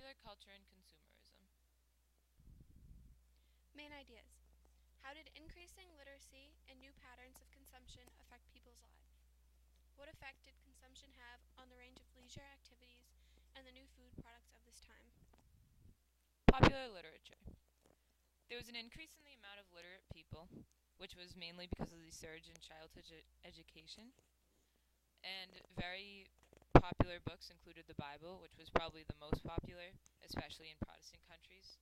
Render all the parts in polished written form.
Popular culture and consumerism. Main ideas. How did increasing literacy and new patterns of consumption affect people's lives? What effect did consumption have on the range of leisure activities and the new food products of this time? Popular literature. There was an increase in the amount of literate people, which was mainly because of the surge in childhood education. And very popular books included the Bible, which was probably the most popular, especially in Protestant countries.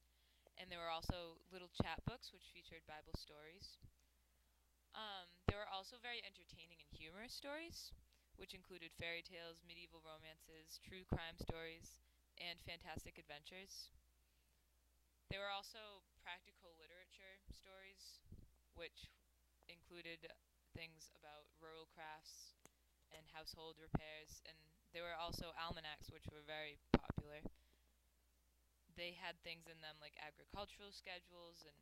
And there were also little chapbooks, which featured Bible stories. There were also very entertaining and humorous stories, which included fairy tales, medieval romances, true crime stories, and fantastic adventures. There were also practical literature stories, which included things about rural crafts and household repairs, and there were also almanacs, which were very popular. They had things in them like agricultural schedules and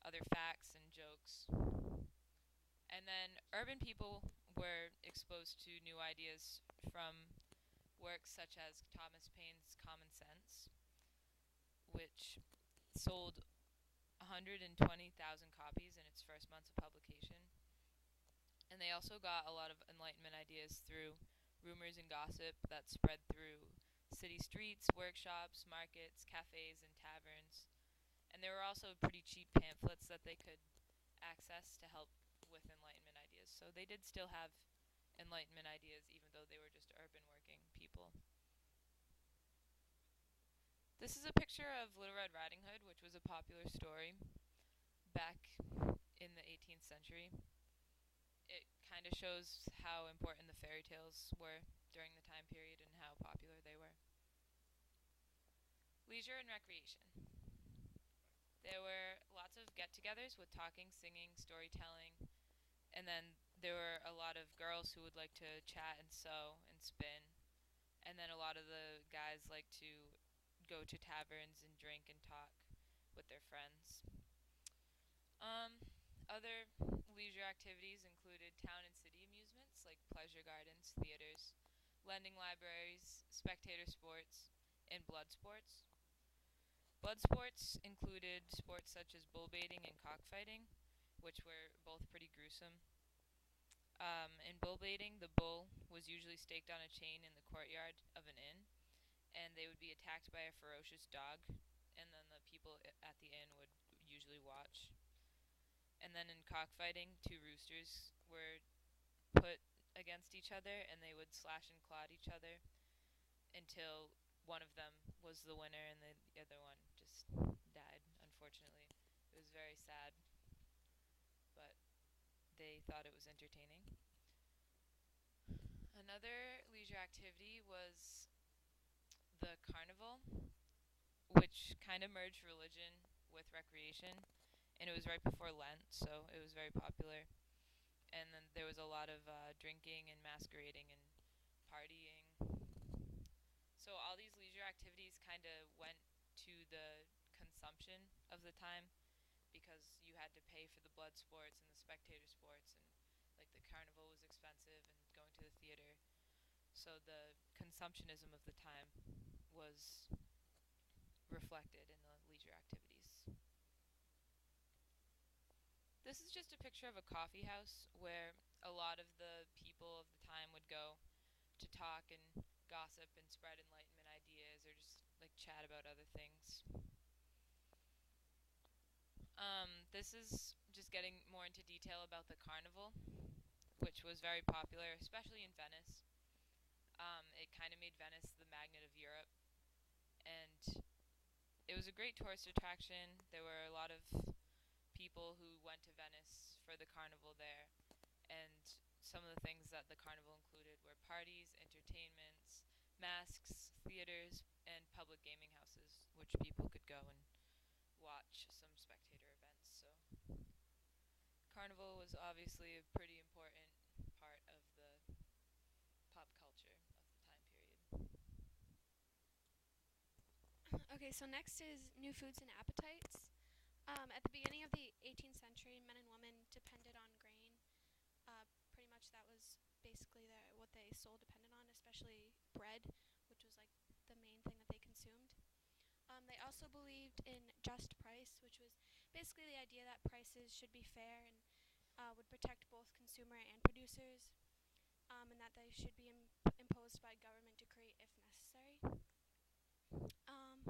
other facts and jokes. And then urban people were exposed to new ideas from works such as Thomas Paine's Common Sense, which sold 120,000 copies in its first months of publication. And they also got a lot of Enlightenment ideas through rumors and gossip that spread through city streets, workshops, markets, cafes, and taverns. And there were also pretty cheap pamphlets that they could access to help with Enlightenment ideas. So they did still have Enlightenment ideas even though they were just urban working people. This is a picture of Little Red Riding Hood, which was a popular story back in the 18th century. It kind of shows how important the fairy tales were during the time period and how popular they were. Leisure and recreation. There were lots of get togethers with talking, singing, storytelling, and then there were a lot of girls who would like to chat and sew and spin. And then a lot of the guys like to go to taverns and drink and talk with their friends. Um, Other leisure activities included town and city amusements like pleasure gardens, theaters, lending libraries, spectator sports, and blood sports. Blood sports included sports such as bull baiting and cockfighting, which were both pretty gruesome. In bull baiting, the bull was usually staked on a chain in the courtyard of an inn, and they would be attacked by a ferocious dog, and then the people at the inn would usually watch. And then in cockfighting, two roosters were put against each other, and they would slash and claw at each other until one of them was the winner and the other one just died, unfortunately. It was very sad, but they thought it was entertaining. Another leisure activity was the carnival, which kind of merged religion with recreation, and it was right before Lent, so it was very popular. And then there was a lot of drinking and masquerading and partying. So all these leisure activities kind of went to the consumption of the time because you had to pay for the blood sports and the spectator sports, and like the carnival was expensive and going to the theater. So the consumptionism of the time was reflected in the leisure activities. This is just a picture of a coffee house where a lot of the people of the time would go to talk and gossip and spread Enlightenment ideas or just like chat about other things. This is just getting more into detail about the carnival, which was very popular, especially in Venice. It kind of made Venice the magnet of Europe, and it was a great tourist attraction. There were a lot of people who went to Venice for the carnival there, and some of the things that the carnival included were parties, entertainments, masks, theaters, and public gaming houses, which people could go and watch some spectator events. So, carnival was obviously a pretty important part of the pop culture of the time period. Okay, so next is new foods and appetites. At the beginning of the 18th century, men and women depended on grain. Pretty much that was basically what they soul depended on, especially bread, which was like the main thing that they consumed. also believed in just price, which was basically the idea that prices should be fair and would protect both consumer and producers, and that they should be imposed by government decree if necessary. Um,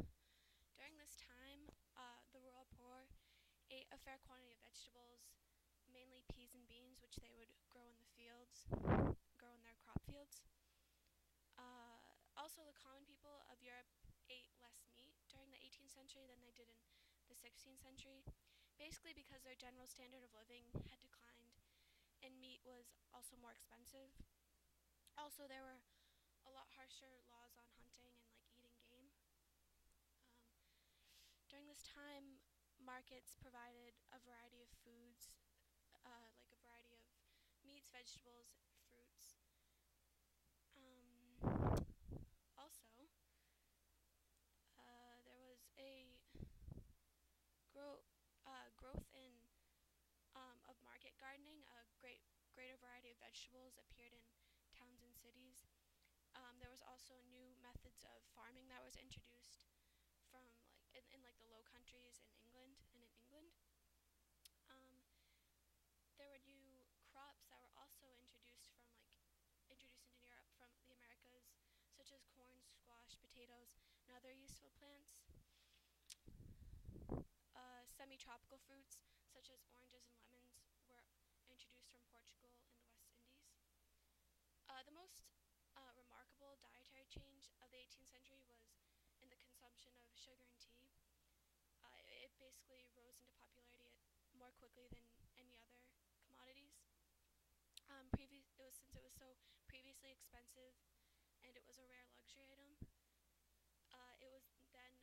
During this time, the rural poor ate a fair quantity of vegetables, mainly peas and beans, which they would grow in the fields, grow in their crop fields. Also, the common people of Europe ate less meat during the 18th century than they did in the 16th century, basically because their general standard of living had declined and meat was also more expensive. Also, there were a lot harsher laws on hunting and like eating game. During this time, markets provided a variety of foods, like a variety of meats, vegetables, fruits. Also, there was a growth in of market gardening. A greater variety of vegetables appeared in towns and cities. There was also new methods of farming that was introduced from like in like the Low Countries in England. Um, there were new crops that were also introduced into Europe from the Americas, such as corn, squash, potatoes, and other useful plants. Semi-tropical fruits such as oranges and lemons were introduced from Portugal and the West Indies. The most remarkable dietary change of the 18th century was in the consumption of sugar and tea. It basically rose into popularity more quickly than any other commodities. Since it was so previously expensive and it was a rare luxury item. It was then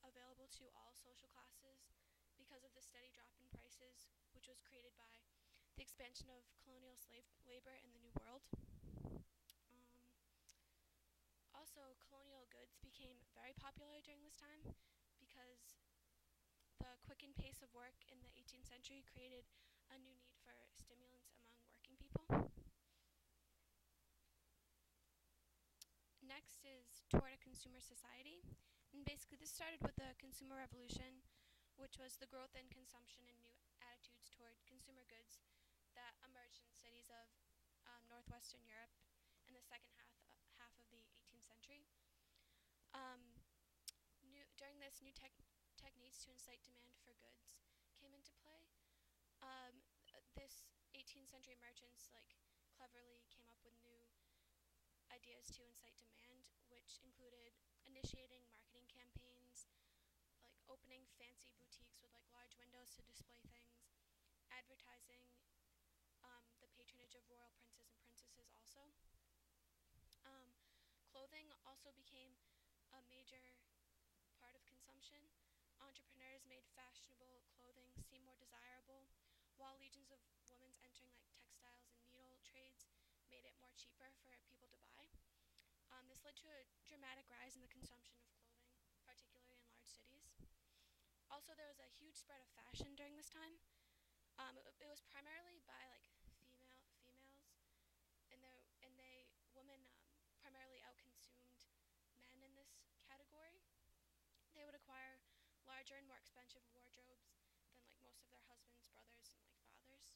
available to all social classes because of the steady drop in prices, which was created by the expansion of colonial slave labor in the New World. Um, Also, colonial goods became very popular during this time because the quickened pace of work in the 18th century created a new need for stimulants among working people. Next is Toward a Consumer Society. And basically, this started with the Consumer Revolution, which was the growth in consumption and new attitudes toward consumer goods that emerged in cities of northwestern Europe in the second half of the 18th century. During this, new techniques to incite demand for goods came into play. This 18th century merchants cleverly came up with new ideas to incite demand, which included initiating marketing campaigns, like opening fancy boutiques with large windows to display things, advertising the patronage of royal princes and princesses also. Um, Clothing also became a major part of consumption. Entrepreneurs made fashionable clothing seem more desirable, while legions of women entering textiles and needle trades made it more cheaper for people to buy. This led to a dramatic rise in the consumption of clothing, particularly in large cities. Also, there was a huge spread of fashion during this time. It was primarily by females, and they women primarily outconsumed men in this category. They would acquire larger and more expensive wardrobes than most of their husbands, brothers, and fathers.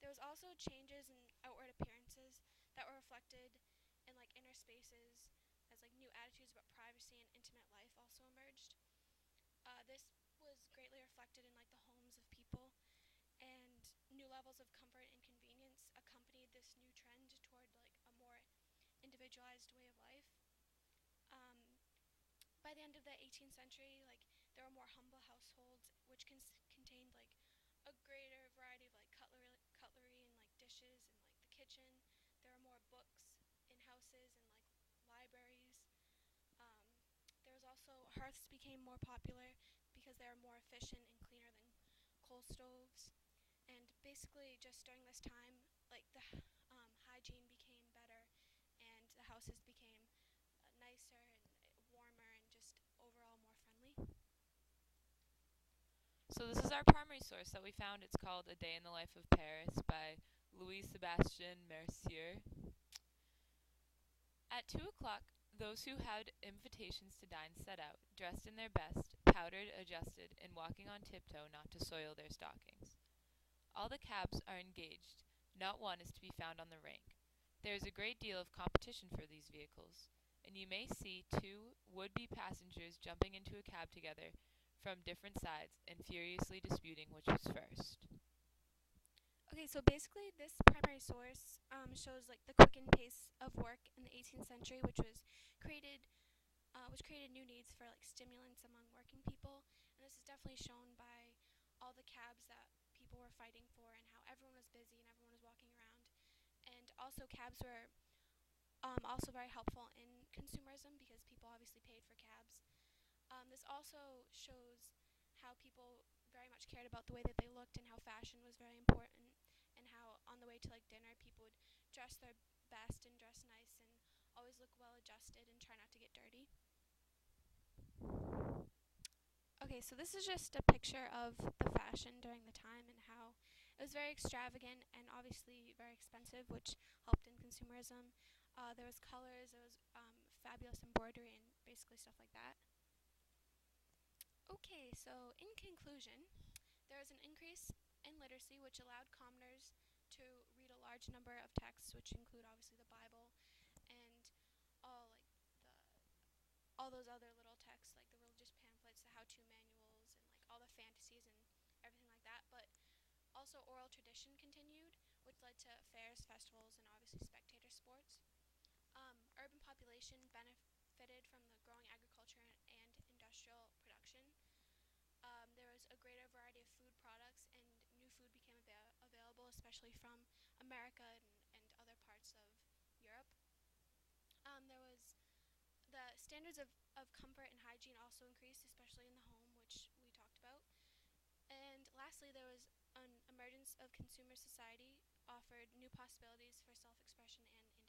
There was also changes in outward appearances that were reflected in inner spaces as new attitudes about privacy and intimate life also emerged. This was greatly reflected in the homes of people, and new levels of comfort and convenience accompanied this new trend toward a more individualized way of life. Um, by the end of the 18th century, there were more humble households, which contained a greater variety of cutlery and dishes and the kitchen. There were more books in houses and libraries. There was also hearths became more popular because they were more efficient and cleaner than coal stoves. And basically, just during this time, the hygiene became better, and the houses became nicer and warmer and just overall more friendly. So this is our primary source that we found. It's called A Day in the Life of Paris by Louis Sebastien Mercier. At 2 o'clock, Those who had invitations to dine set out, dressed in their best, powdered, adjusted, and walking on tiptoe not to soil their stockings. All the cabs are engaged. Not one is to be found on the rank. There is a great deal of competition for these vehicles, and you may see two would-be passengers jumping into a cab together from different sides and furiously disputing which was first. Okay, so basically, this primary source shows like the quickened pace of work in the 18th century, created which created new needs for like stimulants among working people, and this is definitely shown by all the cabs that people were fighting for, and how everyone was busy and everyone was walking around, and also cabs were also very helpful in consumerism because people obviously paid for cabs. This also shows how people very much cared about the way that they looked and how fashion was very important, and how on the way to like dinner people would dress their best and dress nice and always look well adjusted and try not to get dirty. Okay, so this is just a picture of the fashion during the time and how it was very extravagant and obviously very expensive, which helped in consumerism. There was colors, there was fabulous embroidery, and basically stuff like that. Okay, so in conclusion, there was an increase in literacy, which allowed commoners to read a large number of texts, which include obviously the Bible and all like the all those other little texts, like the religious pamphlets, the how-to manuals, and like all the fantasies and everything like that. But also oral tradition continued, which led to fairs, festivals, and obviously spectator sports. Urban population benefited from the growing agriculture and industrial production. There was a greater variety of food products, and new food became available, especially from America and other parts of Europe. There was the standards of comfort and hygiene also increased, especially in the home, which we talked about. And lastly, there was an emergence of consumer society, offered new possibilities for self expression and